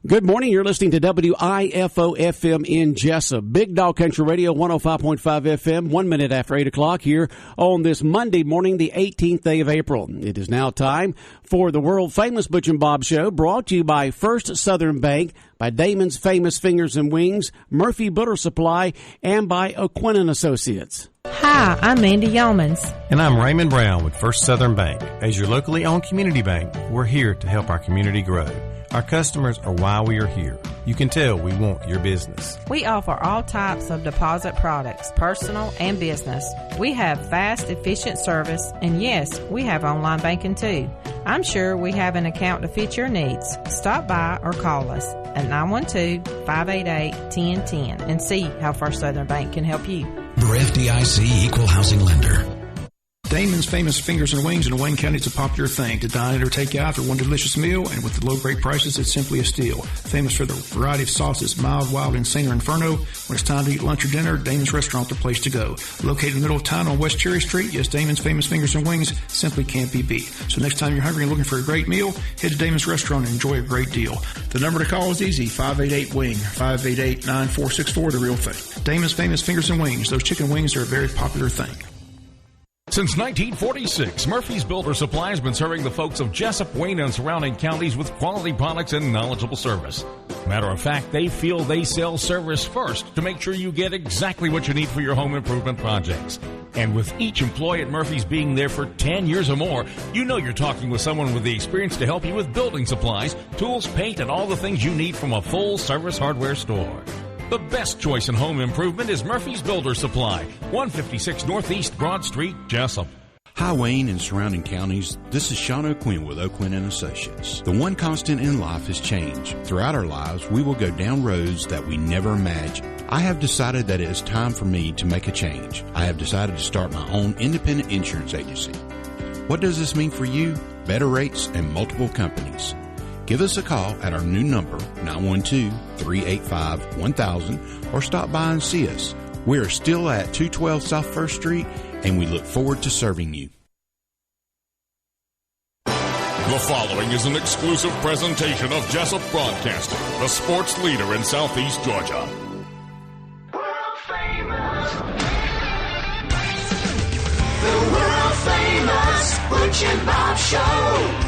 Good morning. You're listening to WIFO-FM in Jessup. Big Dog Country Radio, 105.5 FM, 1 minute after 8 o'clock here on this Monday morning, the 18th day of April. It is now time for the world-famous Butch and Bob Show, brought to you by First Southern Bank, by Damon's Famous Fingers and Wings, Murphy Butter Supply, and by O'Quinn & Associates. Hi, I'm Mandy Yeomans. And I'm Raymond Brown with First Southern Bank. As your locally owned community bank, we're here to help our community grow. Our customers are why we are here. You can tell we want your business. We offer all types of deposit products, personal and business. We have fast, efficient service, and yes, we have online banking too. I'm sure we have an account to fit your needs. Stop by or call us at 912-588-1010 and see how First Southern Bank can help you. We're FDIC Equal Housing Lender. Damon's Famous Fingers and Wings in Wayne County is a popular thing. To dine in or take out for one delicious meal, and with the low great prices, it's simply a steal. Famous for the variety of sauces, mild, wild, insane, or inferno. When it's time to eat lunch or dinner, Damon's Restaurant, the place to go. Located in the middle of town on West Cherry Street, yes, Damon's Famous Fingers and Wings simply can't be beat. So next time you're hungry and looking for a great meal, head to Damon's Restaurant and enjoy a great deal. The number to call is easy, 588-WING, 588-9464, the real thing. Damon's Famous Fingers and Wings. Those chicken wings are a very popular thing. Since 1946, Murphy's Builder Supply has been serving the folks of Jessup, Wayne, and surrounding counties with quality products and knowledgeable service. Matter of fact, they feel they sell service first to make sure you get exactly what you need for your home improvement projects. And with each employee at Murphy's being there for 10 years or more, you know you're talking with someone with the experience to help you with building supplies, tools, paint, and all the things you need from a full-service hardware store. The best choice in home improvement is Murphy's Builder Supply, 156 Northeast Broad Street, Jessup. Hi, Wayne and surrounding counties. This is Sean O'Quinn with O'Quinn & Associates. The one constant in life is change. Throughout our lives, we will go down roads that we never imagined. I have decided that it is time for me to make a change. I have decided to start my own independent insurance agency. What does this mean for you? Better rates and multiple companies. Give us a call at our new number, 912-385-1000, or stop by and see us. We are still at 212 South 1st Street, and we look forward to serving you. The following is an exclusive presentation of Jessup Broadcasting, the sports leader in Southeast Georgia. World famous. The world famous Butch and Bob Show.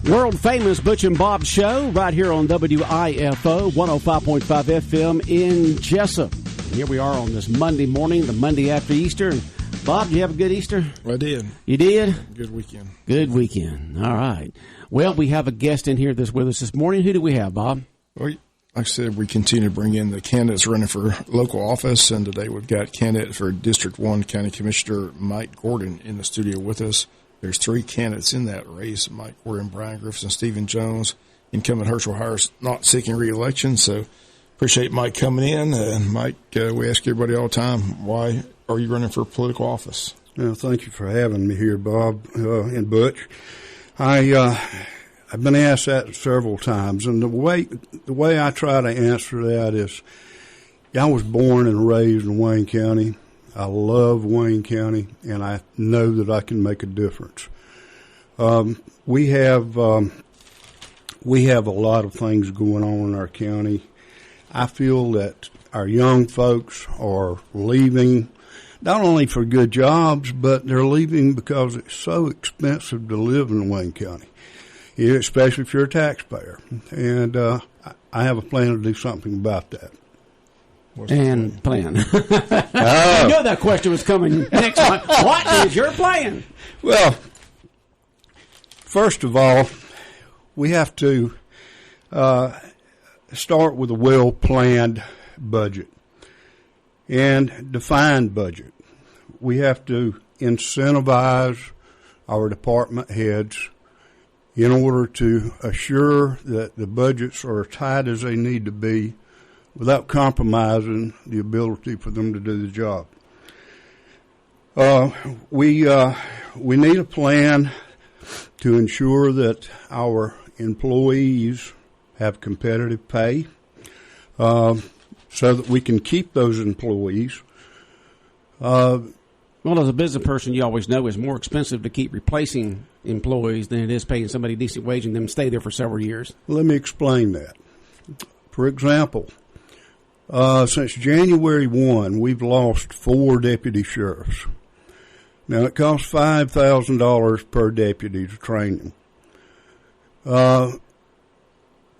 World-famous Butch and Bob Show right here on WIFO 105.5 FM in Jessup. And here we are on this Monday morning, the Monday after Easter. And Bob, did you have a good Easter? I did. You did? Good weekend. Good weekend. All right. Well, we have a guest in here with us this morning. Who do we have, Bob? Well, like I said, we continue to bring in the candidates running for local office, and today we've got candidate for District 1 County Commissioner Mike Gordon in the studio with us. There's three candidates in that race: Mike Gordon, Brian Griffiths, and Stephen Jones. Incumbent Herschel Hires not seeking re-election, so appreciate Mike coming in. Mike, we ask everybody all the time, why are you running for political office? Well, thank you for having me here, Bob and Butch. I've been asked that several times, and the way I try to answer that is, I was born and raised in Wayne County. I love Wayne County, and I know that I can make a difference. We have a lot of things going on in our county. I feel that our young folks are leaving, not only for good jobs, but they're leaving because it's so expensive to live in Wayne County, especially if you're a taxpayer. And I have a plan to do something about that. And plan. I knew that question was coming next month. What is your plan? Well, first of all, we have to start with a well-planned budget and defined budget. We have to incentivize our department heads in order to assure that the budgets are as tight as they need to be without compromising the ability for them to do the job. We need a plan to ensure that our employees have competitive pay so that we can keep those employees. Well, as a business person, you always know it's more expensive to keep replacing employees than it is paying somebody a decent wage and them stay there for several years. Let me explain that. For example, since January 1, we've lost 4 deputy sheriffs. Now, it costs $5,000 per deputy to train them.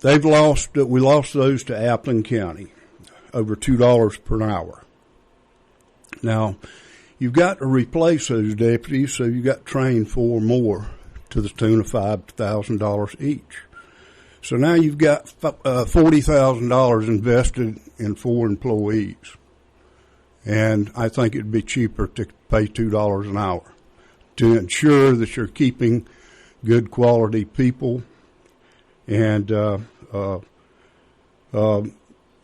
We lost those to Appling County, over $2 per hour. Now, you've got to replace those deputies, so you've got to train 4 more to the tune of $5,000 each. So now you've got $40,000 invested in 4 employees. And I think it'd be cheaper to pay $2 an hour to ensure that you're keeping good quality people. And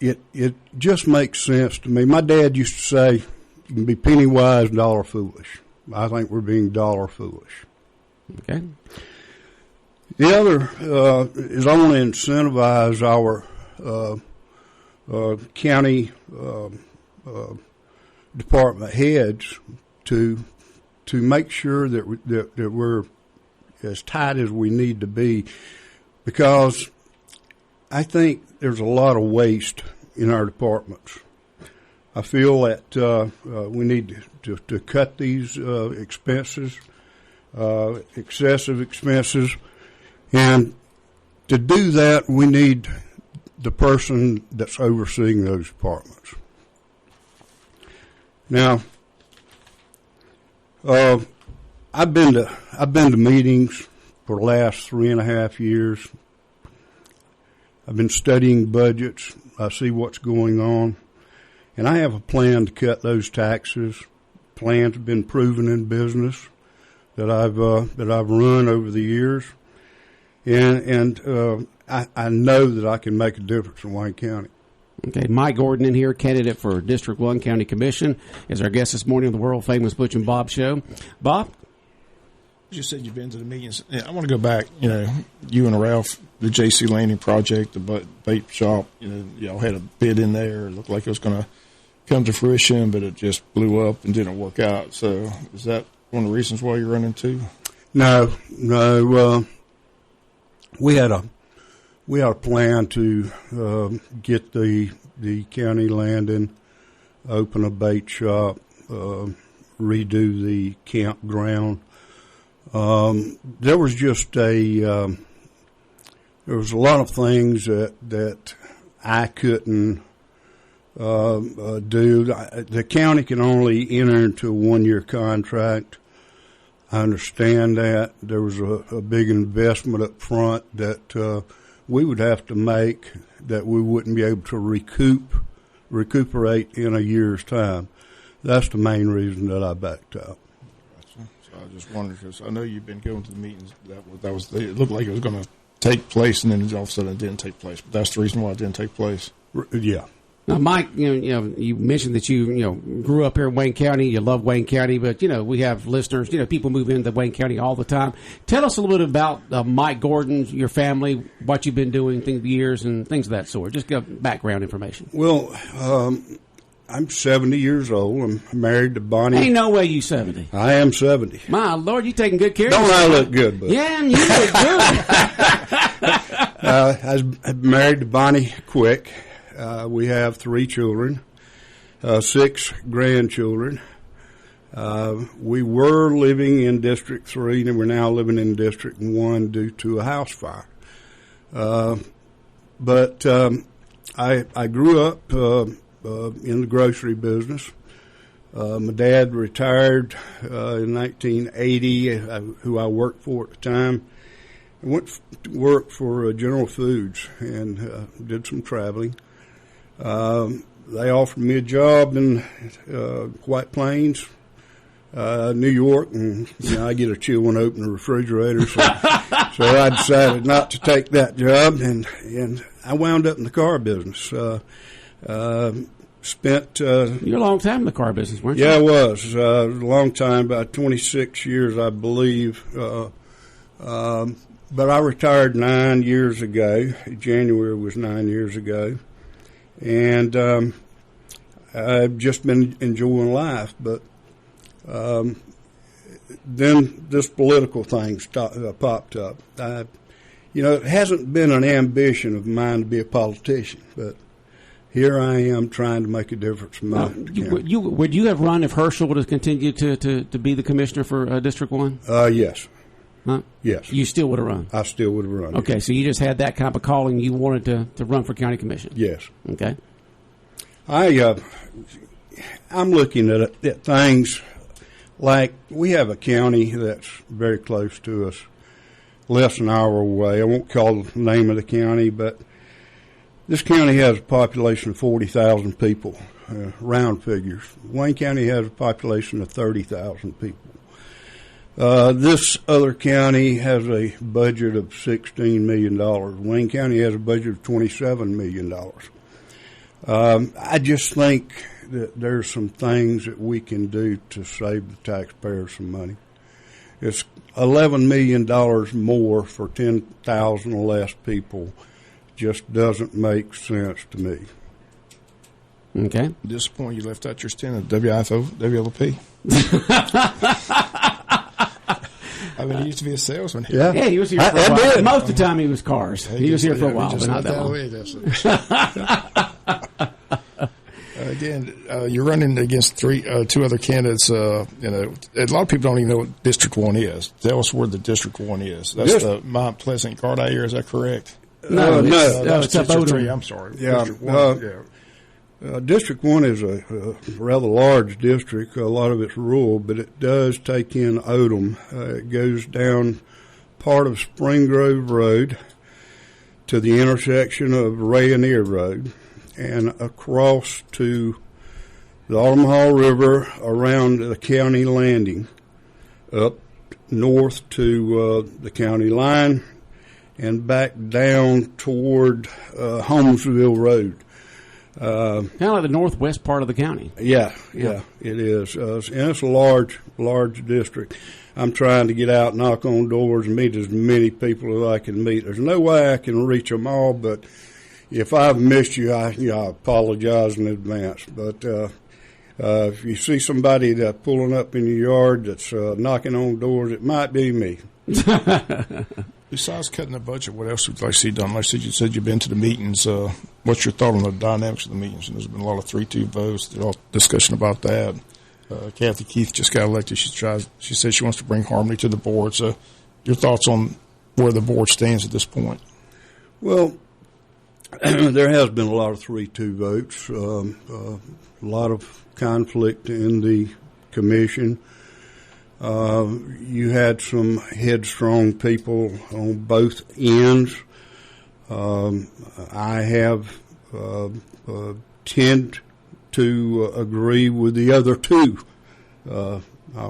it just makes sense to me. My dad used to say, you can be penny wise, dollar foolish. I think we're being dollar foolish. Okay. The other is I want to incentivize our county department heads to make sure that we're as tight as we need to be, because I think there's a lot of waste in our departments. I feel that we need to cut these expenses, excessive expenses, and to do that, we need the person that's overseeing those departments. Now, I've been to meetings for the last 3.5 years. I've been studying budgets. I see what's going on, and I have a plan to cut those taxes. Plans have been proven in business that I've run over the years, and I know that I can make a difference in Wayne County. Okay, Mike Gordon in here, candidate for District 1 County Commission, is our guest this morning on the world-famous Butch and Bob Show. Bob? You said you've been to the meetings. Yeah, I want to go back. You and Ralph, the J.C. Landing project, the bait shop, y'all had a bid in there. It looked like it was going to come to fruition, but it just blew up and didn't work out. So is that one of the reasons why you're running too? No. We had a plan to get the county landing, open a bait shop, redo the campground. There was just there was a lot of things that I couldn't do. The county can only enter into a 1-year contract. I understand that. There was a big investment up front that we would have to make that we wouldn't be able to recuperate in a year's time. That's the main reason that I backed out. I just wondered, because I know you've been going to the meetings. That was it looked like it was going to take place, and then all of a sudden it didn't take place. But that's the reason why it didn't take place. Yeah. Now, Mike, you mentioned that you grew up here in Wayne County. You love Wayne County, but we have listeners. People move into Wayne County all the time. Tell us a little bit about Mike Gordon, your family, what you've been doing through the years, and things of that sort. Just give background information. Well, I'm 70 years old. I'm married to Bonnie. Ain't no way you 70. I am 70. My Lord, you taking good care of yourself. yourself. Don't I look good, bud? Yeah, and you look good. I was married to Bonnie Quick. We have 3 children, 6 grandchildren. We were living in District 3, and we're now living in District 1 due to a house fire. But I grew up in the grocery business. My dad retired in 1980, who I worked for at the time. I went to work for General Foods and did some traveling. They offered me a job in White Plains, New York, and I get a chill when I open the refrigerator. So I decided not to take that job, and I wound up in the car business. Spent you're a long time in the car business, weren't you? Yeah, I was a long time, about 26 years, I believe. But I retired 9 years ago. January was 9 years ago, and I've just been enjoying life. But Then this political thing popped up. It hasn't been an ambition of mine to be a politician, but here I am trying to make a difference in my county. Would you have run if Herschel would have continued to be the commissioner for District 1? Yes. Huh? Yes. You still would have run? I still would have run. Okay, so you just had that kind of calling. You wanted to run for county commission? Yes. Okay. I'm looking at things like we have a county that's very close to us, less than an hour away. I won't call the name of the county, but this county has a population of 40,000 people, round figures. Wayne County has a population of 30,000 people. This other county has a budget of $16 million. Wayne County has a budget of $27 million. I just think that there's some things that we can do to save the taxpayers some money. It's $11 million more for 10,000 or less people. Just doesn't make sense to me. Okay. At this point, you left out your stint at WLP. I mean, he used to be a salesman here. Yeah, he was here for a while. Most of the time he was cars. He was here for a while, but not that long. Again, you're running against two other candidates. A lot of people don't even know what District 1 is. Tell us where the District 1 is. That's the Mount Pleasant Garda area. Is that correct? No, it's up District 3. I'm sorry. Yeah. District 1, District 1 is a rather large district. A lot of it's rural, but it does take in Odom. It goes down part of Spring Grove Road to the intersection of Rainier Road and across to the Omaha River around the county landing, up north to the county line, and back down toward Holmesville Road. Kind of like the northwest part of the county. Yeah, it is. And it's a large district. I'm trying to get out, knock on doors, and meet as many people as I can meet. There's no way I can reach them all, but if I've missed you, I apologize in advance. But if you see somebody that's pulling up in your yard that's knocking on doors, it might be me. Besides cutting the budget, what else would you like to see done? Like you said, you've been to the meetings. What's your thought on the dynamics of the meetings? And there's been a lot of 3-2 votes. There's a lot of discussion about that. Kathy Keith just got elected. She says she wants to bring harmony to the board. So your thoughts on where the board stands at this point? Well, there has been a lot of 3-2 votes, a lot of conflict in the commission. You had some headstrong people on both ends. I have tend to agree with the other two. I'll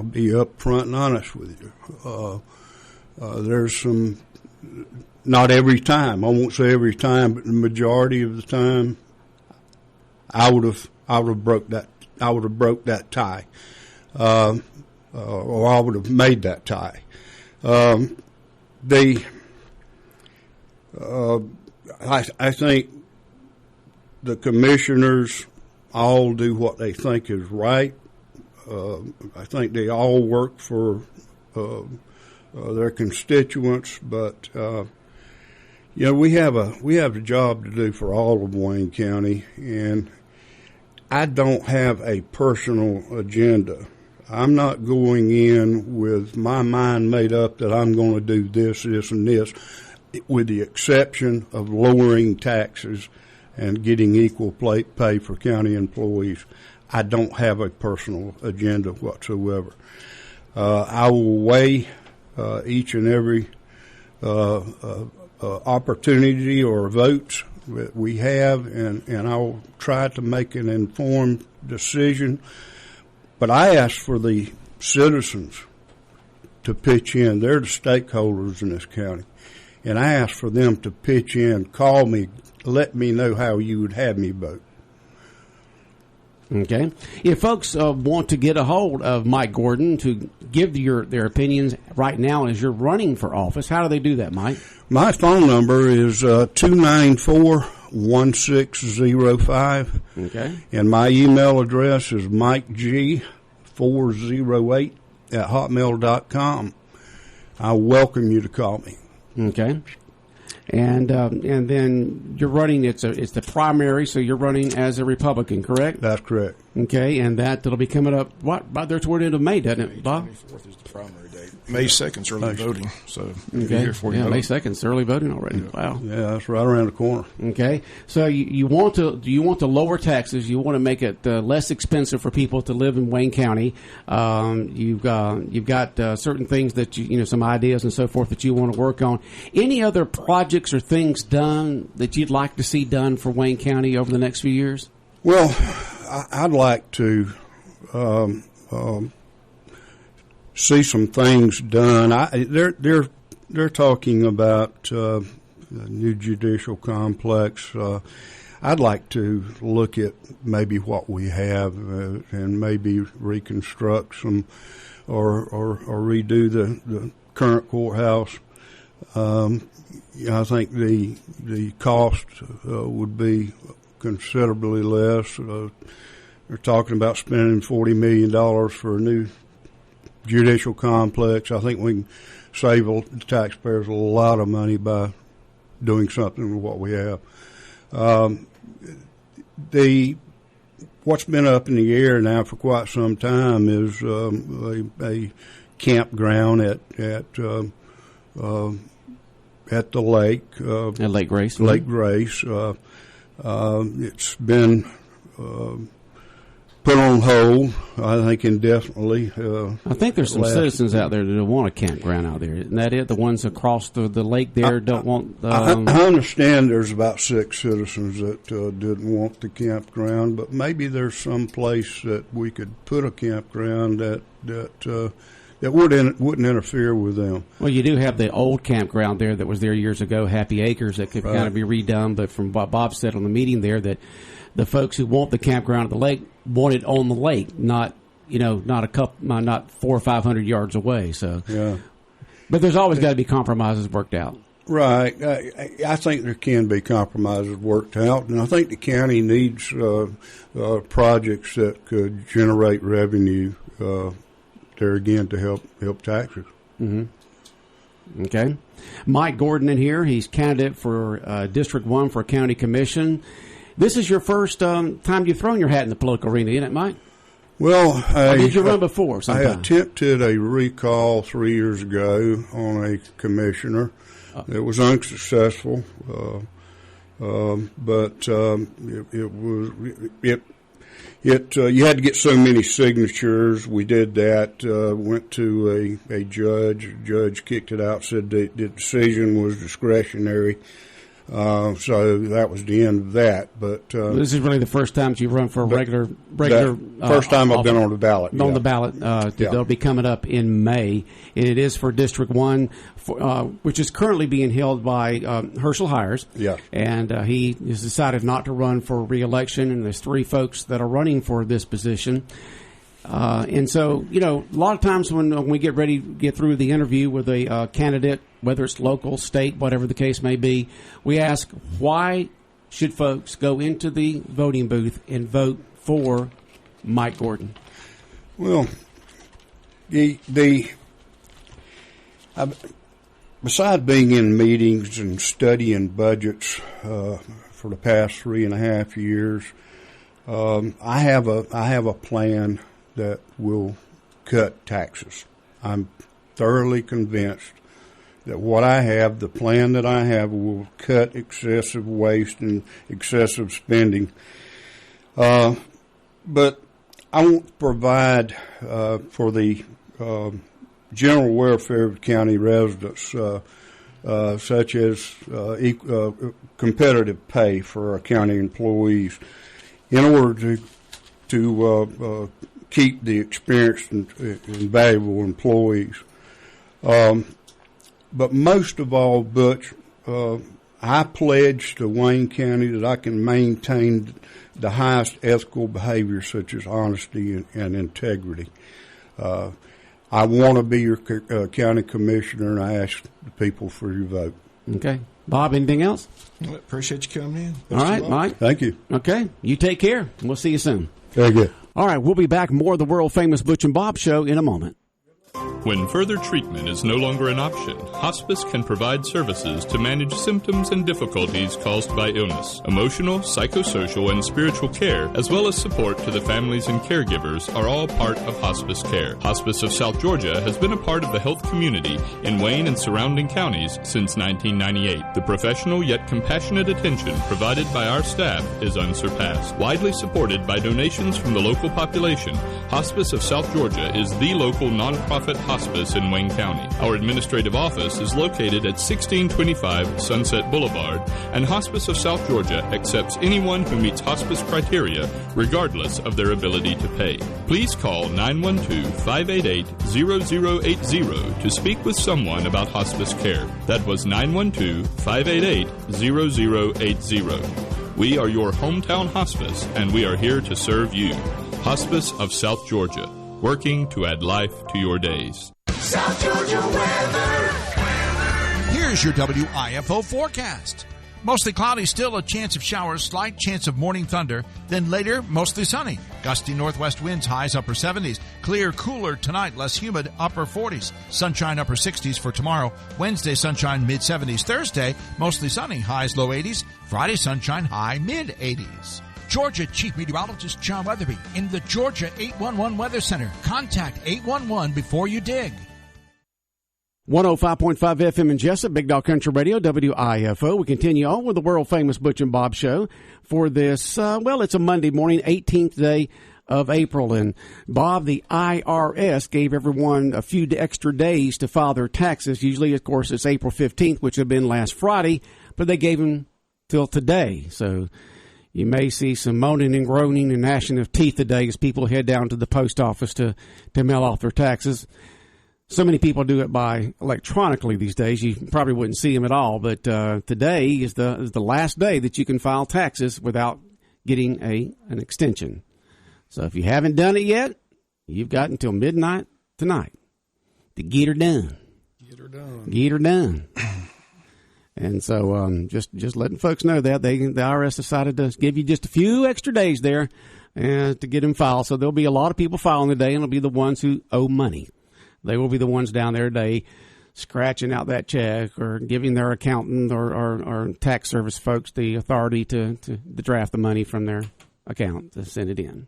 be upfront and honest with you. There's some, not every time. I won't say every time, but the majority of the time, I would have broke that tie. Or I would have made that tie. I think the commissioners all do what they think is right. I think they all work for their constituents, but we have a job to do for all of Wayne County, and I don't have a personal agenda. I'm not going in with my mind made up that I'm going to do this, and this, with the exception of lowering taxes and getting equal pay for county employees. I don't have a personal agenda whatsoever. I will weigh each and every opportunity or votes that we have, and I'll try to make an informed decision. But I ask for the citizens to pitch in. They're the stakeholders in this county. And I ask for them to pitch in, call me, let me know how you would have me vote. Okay. If folks want to get a hold of Mike Gordon to give their opinions right now as you're running for office, how do they do that, Mike? My phone number is 294-1605. Okay. And my email address is mikeg 408@hotmail.com. I welcome you to call me. Okay. And then you're running. It's the primary, so you're running as a Republican, correct? That's correct. Okay, and that'll be coming up about there toward the end of May, doesn't it, Bob? 24th is the primary date. May 2nd's early voting, so okay. here for you. May 2nd's early voting already. Yeah. Wow. Yeah, that's right around the corner. Okay, so you want to lower taxes? You want to make it less expensive for people to live in Wayne County. You've got certain things that some ideas and so forth that you want to work on. Any other projects or things done that you'd like to see done for Wayne County over the next few years? Well, I'd like to see some things done. They're talking about a new judicial complex. I'd like to look at maybe what we have and maybe reconstruct some or redo the current courthouse. I think the cost would be considerably less. They're talking about spending $40 million for a new judicial complex. I think we can save the taxpayers a lot of money by doing something with what we have. What's been up in the air now for quite some time is a campground at the lake. At Lake Grace. Lake Grace. It's been put on hold, I think, indefinitely. I think there's some citizens out there that don't want a campground out there. Isn't that it? The ones across the lake there don't want... I understand there's about 6 citizens that didn't want the campground, but maybe there's some place that we could put a campground that wouldn't interfere with them. Well, you do have the old campground there that was there years ago, Happy Acres, that could kind of be redone. But from what Bob said on the meeting there, that the folks who want the campground at the lake want it on the lake, not 400 or 500 yards away. So, yeah. But there's always got to be compromises worked out. Right. I think there can be compromises worked out, and I think the county needs projects that could generate revenue there again to help taxes. Mm-hmm. Okay. Mike Gordon in here. He's candidate for District 1 for County Commission. This is your first time you've thrown your hat in the political arena, isn't it, Mike? Well, did you run before sometime? I attempted a recall 3 years ago on a commissioner. It was unsuccessful, but you had to get so many signatures. We did that. Went to a judge. The judge kicked it out. Said the decision was discretionary. So that was the end of that. But this is really the first time you run for a regular. First time I've been on the ballot. On the ballot, they'll be coming up in May, and it is for District 1, which is currently being held by Herschel Hires. Yeah, and he has decided not to run for re-election, and there's 3 folks that are running for this position. And so, a lot of times when we get ready to get through the interview with a candidate, whether it's local, state, whatever the case may be, we ask, why should folks go into the voting booth and vote for Mike Gordon? Well, besides being in meetings and studying budgets for the past 3.5 years, I have a plan that will cut taxes. I'm thoroughly convinced that the plan that I have will cut excessive waste and excessive spending. But I want to provide for the general welfare of county residents, such as competitive pay for our county employees, in order to keep the experienced and valuable employees. But most of all, Butch, I pledge to Wayne County that I can maintain the highest ethical behavior, such as honesty and integrity. I want to be your county commissioner, and I ask the people for your vote. Okay. Bob, anything else? Well, appreciate you coming in. All right, Mike. Thank you. Okay. You take care. We'll see you soon. Very good. All right, we'll be back. More of the world-famous Butch and Bob Show in a moment. When further treatment is no longer an option, hospice can provide services to manage symptoms and difficulties caused by illness. Emotional, psychosocial, and spiritual care, as well as support to the families and caregivers, are all part of hospice care. Hospice of South Georgia has been a part of the health community in Wayne and surrounding counties since 1998. The professional yet compassionate attention provided by our staff is unsurpassed. Widely supported by donations from the local population, Hospice of South Georgia is the local nonprofit hospice in Wayne County. Our administrative office is located at 1625 Sunset Boulevard, and Hospice of South Georgia accepts anyone who meets hospice criteria, regardless of their ability to pay. Please call 912-588-0080 to speak with someone about hospice care. That was 912-588-0080. We are your hometown hospice, and we are here to serve you. Hospice of South Georgia, working to add life to your days. South Georgia weather. Here's your WIFO forecast. Mostly cloudy, still a chance of showers, slight chance of morning thunder. Then later, mostly sunny. Gusty northwest winds, highs upper 70s. Clear, cooler tonight, less humid, upper 40s. Sunshine, upper 60s for tomorrow. Wednesday, sunshine, mid 70s. Thursday, mostly sunny, highs low 80s. Friday, sunshine, high mid 80s. Georgia Chief Meteorologist John Weatherby in the Georgia 811 Weather Center. Contact 811 before you dig. 105.5 FM in Jessup, Big Dog Country Radio, WIFO. We continue on with the world-famous Butch and Bob Show for this, it's a Monday morning, 18th day of April. And, Bob, the IRS gave everyone a few extra days to file their taxes. Usually, of course, it's April 15th, which had been last Friday, but they gave them till today. So you may see some moaning and groaning and gnashing of teeth today as people head down to the post office to mail off their taxes. So many people do it by electronically these days. You probably wouldn't see them at all. But today is the last day that you can file taxes without getting an extension. So if you haven't done it yet, you've got until midnight tonight to get her done. Get her done. And so just letting folks know that the IRS decided to give you just a few extra days there to get them filed. So there'll be a lot of people filing today, and it'll be the ones who owe money. They will be the ones down there today scratching out that check or giving their accountant or tax service folks the authority to draft the money from their account to send it in.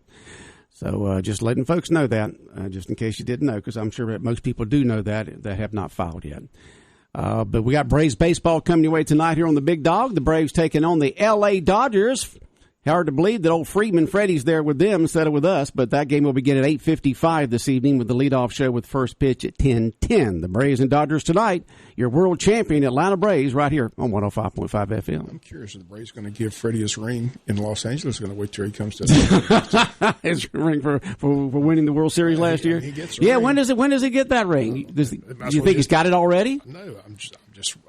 So just letting folks know that, just in case you didn't know, because I'm sure that most people do know that have not filed yet. But we got Braves baseball coming your way tonight here on the Big Dog. The Braves taking on the L.A. Dodgers. Hard to believe that old Freeman Freddie's there with them instead of with us, but that game will begin at 8:55 this evening with the leadoff show with first pitch at 10:10. The Braves and Dodgers tonight, your world champion Atlanta Braves right here on 105.5 FM. I'm curious if the Braves going to give Freddie his ring in Los Angeles. Going to wait till he comes to his ring for winning the World Series last year. He gets ring. When does he get that ring? Do you think he's got it already? No, I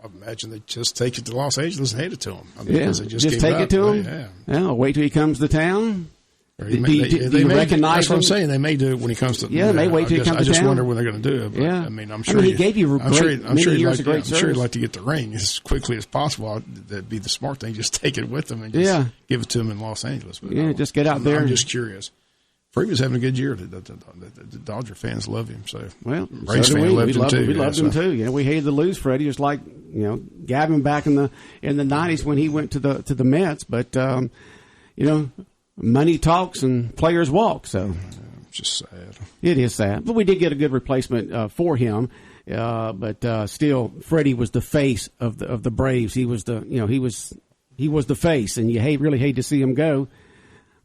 imagine they just take it to Los Angeles and hand it to him. They just take it to him. Yeah, wait till he comes to town. Do you recognize that's what I'm saying. They may do it when he comes to. Yeah, they may wait till he comes to town. I just wonder when they're going to do it. But, yeah, I'm sure he gave you many years of great service. I'm sure he'd like to get the ring as quickly as possible. That'd be the smart thing. Just take it with him and just give it to him in Los Angeles. But just get out there. I'm just curious. Freeman's having a good year. The Dodger fans love him. So Braves fans loved him too. We loved him too. We hated to lose Freddie. Just like Gavin back in the 90s when he went to the Mets. But money talks and players walk. So just sad. It is sad. But we did get a good replacement for him. But still, Freddie was the face of the Braves. He was he was the face, and you really hate to see him go.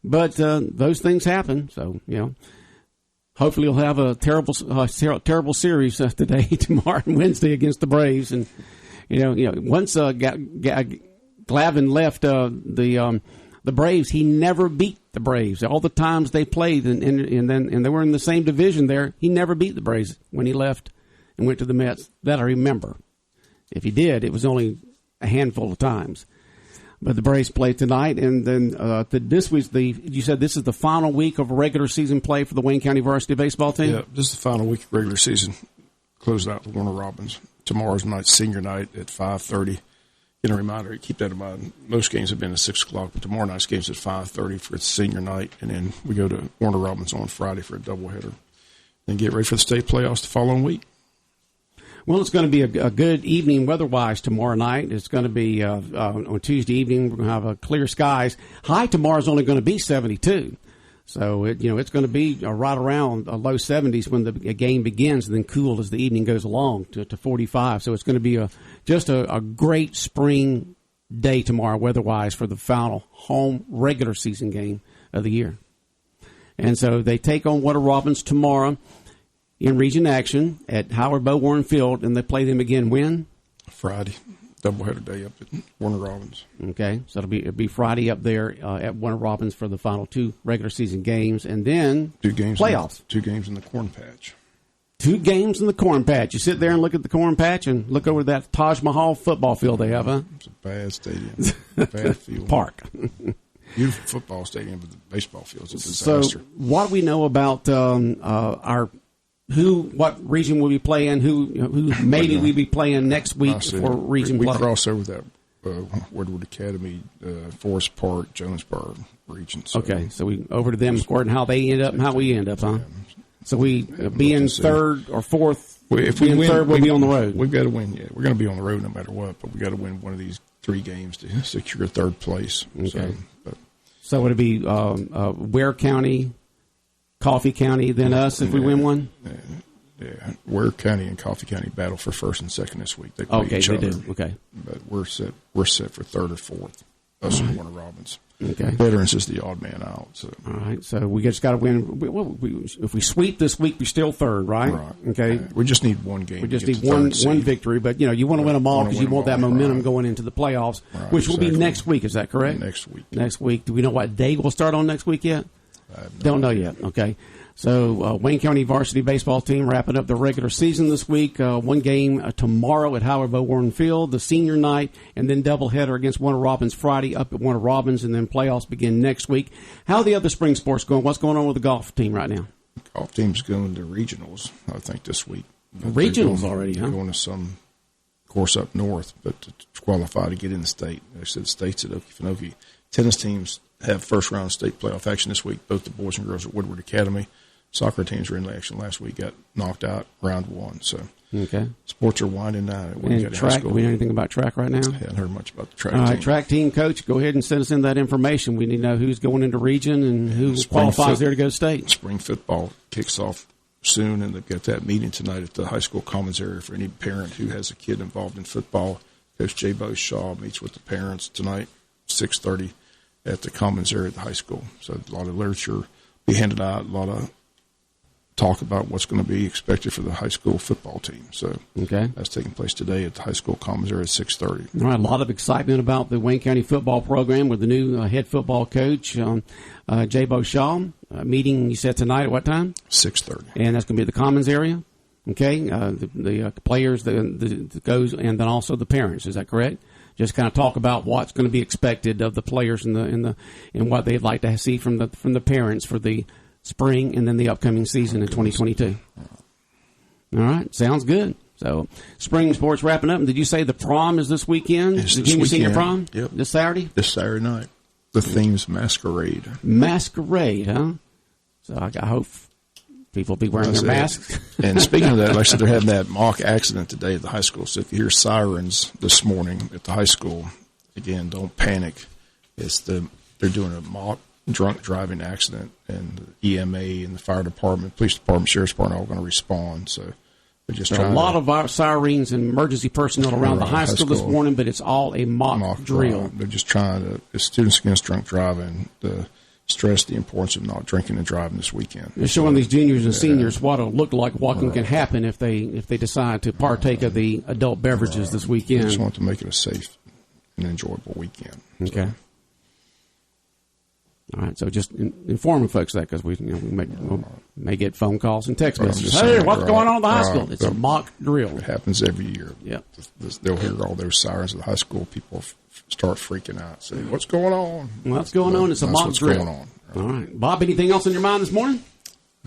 But those things happen, so hopefully he'll have a terrible series today, tomorrow, and Wednesday against the Braves. And once Glavine left the Braves, he never beat the Braves. All the times they played, and they were in the same division there, he never beat the Braves when he left and went to the Mets. That I remember. If he did, it was only a handful of times. But the Braves play tonight, and then this was you said this is the final week of regular season play for the Wayne County varsity baseball team? Yeah, this is the final week of regular season. Closed out with Warner Robins. Tomorrow's night, senior night at 5:30 a reminder, keep that in mind. Most games have been at 6 o'clock, but tomorrow night's game's at 5:30 for its senior night, and then we go to Warner Robins on Friday for a doubleheader. Then get ready for the state playoffs the following week. Well, it's going to be a good evening weather-wise tomorrow night. It's going to be on Tuesday evening. We're going to have clear skies. High tomorrow is only going to be 72. So, it's going to be right around low 70s when the game begins, and then cool as the evening goes along to 45. So it's going to be just a great spring day tomorrow weather-wise for the final home regular season game of the year. And so they take on Warner Robins tomorrow in region action at Howard Bo Warren Field, and they play them again when? Friday. Doubleheader day up at Warner Robins. Okay, so it'll be Friday up there at Warner Robins for the final 2 regular season games, and then 2 games playoffs. 2 games in the corn patch. 2 games in the corn patch. You sit there and look at the corn patch and look over that Taj Mahal football field they have, huh? It's a bad stadium. Bad field. Park. Beautiful football stadium, but the baseball field's a disaster. So what do we know about what region will be playing, who maybe we'll be playing next week for region play? We cross over that Woodward Academy, Forest Park, Jonesboro region. So. Okay, so we over to them according to how they end up and how we end up, huh? So we being third or fourth, if we win, third, we'll be on the road. We've got to win, yeah. We're going to be on the road no matter what, but we've got to win one of these 3 games to secure third place. Okay. So would it be Ware County, Coffee County, then us if we win one? Yeah. Ware County and Coffee County battle for first and second this week. They play each other. Do. Okay. But we're set for third or fourth. Us and Warner Robins. Okay. Veterans is the odd man out. So. All right. So we just got to win. If we sweep this week, we're still third, right? Right. Okay. We just need one game. We just need one victory. But, you want to win them all because you want that momentum going into the playoffs, which will be next week. Is that correct? Next week. Next week. Do we know what day we'll start on next week yet? Don't know yet. Okay. So Wayne County varsity baseball team wrapping up the regular season this week. 1 game tomorrow at Howard Bo Warren Field, the senior night, and then doubleheader against Warner Robins Friday up at Warner Robins, and then playoffs begin next week. How are the other spring sports going? What's going on with the golf team right now? Golf team's going to regionals, I think, this week. Regionals already, huh? Going to some course up north, but to qualify to get in the state. They said the state's at Okefenokee. Tennis teams have first-round state playoff action this week, both the boys and girls at Woodward Academy. Soccer teams were in action last week, got knocked out round 1. So sports are winding down. And track, do we know anything about track right now? I haven't heard much about the track team. All right, track team coach, go ahead and send us in that information. We need to know who's going into region and who qualifies there to go to state. Spring football kicks off soon, and they've got that meeting tonight at the high school commons area for any parent who has a kid involved in football. Coach J. Bo Shaw meets with the parents tonight, 6:30 at the commons area at the high school. So a lot of literature be handed out, a lot of talk about what's going to be expected for the high school football team. So that's taking place today at the high school commons area at 6:30. All right, a lot of excitement about the Wayne County football program with the new head football coach, J. Bo Shaw. Meeting, you said tonight at what time? 6:30. And that's going to be at the commons area? Okay, the players, the goes, and then also the parents. Is that correct? Just kind of talk about what's going to be expected of the players and what they'd like to see from the parents for the spring and then the upcoming season in 2022. All right, sounds good. So spring sports wrapping up. And did you say the prom is this weekend? It's the junior senior prom? Yep. This Saturday? This Saturday night. The theme's masquerade. Masquerade, huh? So I hope people will be wearing their masks. And speaking of that, like I said, they're having that mock accident today at the high school. So if you hear sirens this morning at the high school, again, don't panic. They're doing a mock drunk driving accident, and the EMA and the fire department, police department, sheriff's department are all going to respond. So they're just trying. A lot of our sirens and emergency personnel around the high school this morning, but it's all a mock drill. They're just trying to, as Students Against Drunk Driving, to stress the importance of not drinking and driving this weekend. They're showing these juniors and seniors what it'll look like, what can happen if they decide to partake of the adult beverages this weekend. They just want to make it a safe and enjoyable weekend. Okay. All right, so just informing folks that because we may get phone calls and text messages. Hey, what's going on at the high school? It's a mock drill. It happens every year. Yeah, they'll hear all those sirens at the high school. People start freaking out, saying, "What's going on?" What's going on? It's a mock drill. Going on. All right, Bob. Anything else on your mind this morning?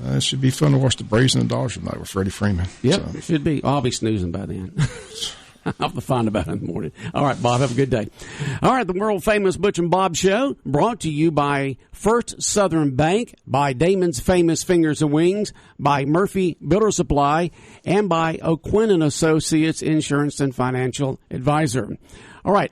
It should be fun to watch the Braves and the Dodgers tonight with Freddie Freeman. Yep, it should be. I'll be snoozing by then. I'll have to find about it in the morning. All right, Bob, have a good day. All right, the world-famous Butch and Bob Show, brought to you by First Southern Bank, by Damon's Famous Fingers and Wings, by Murphy Builder Supply, and by O'Quinn & Associates Insurance and Financial Advisor. All right,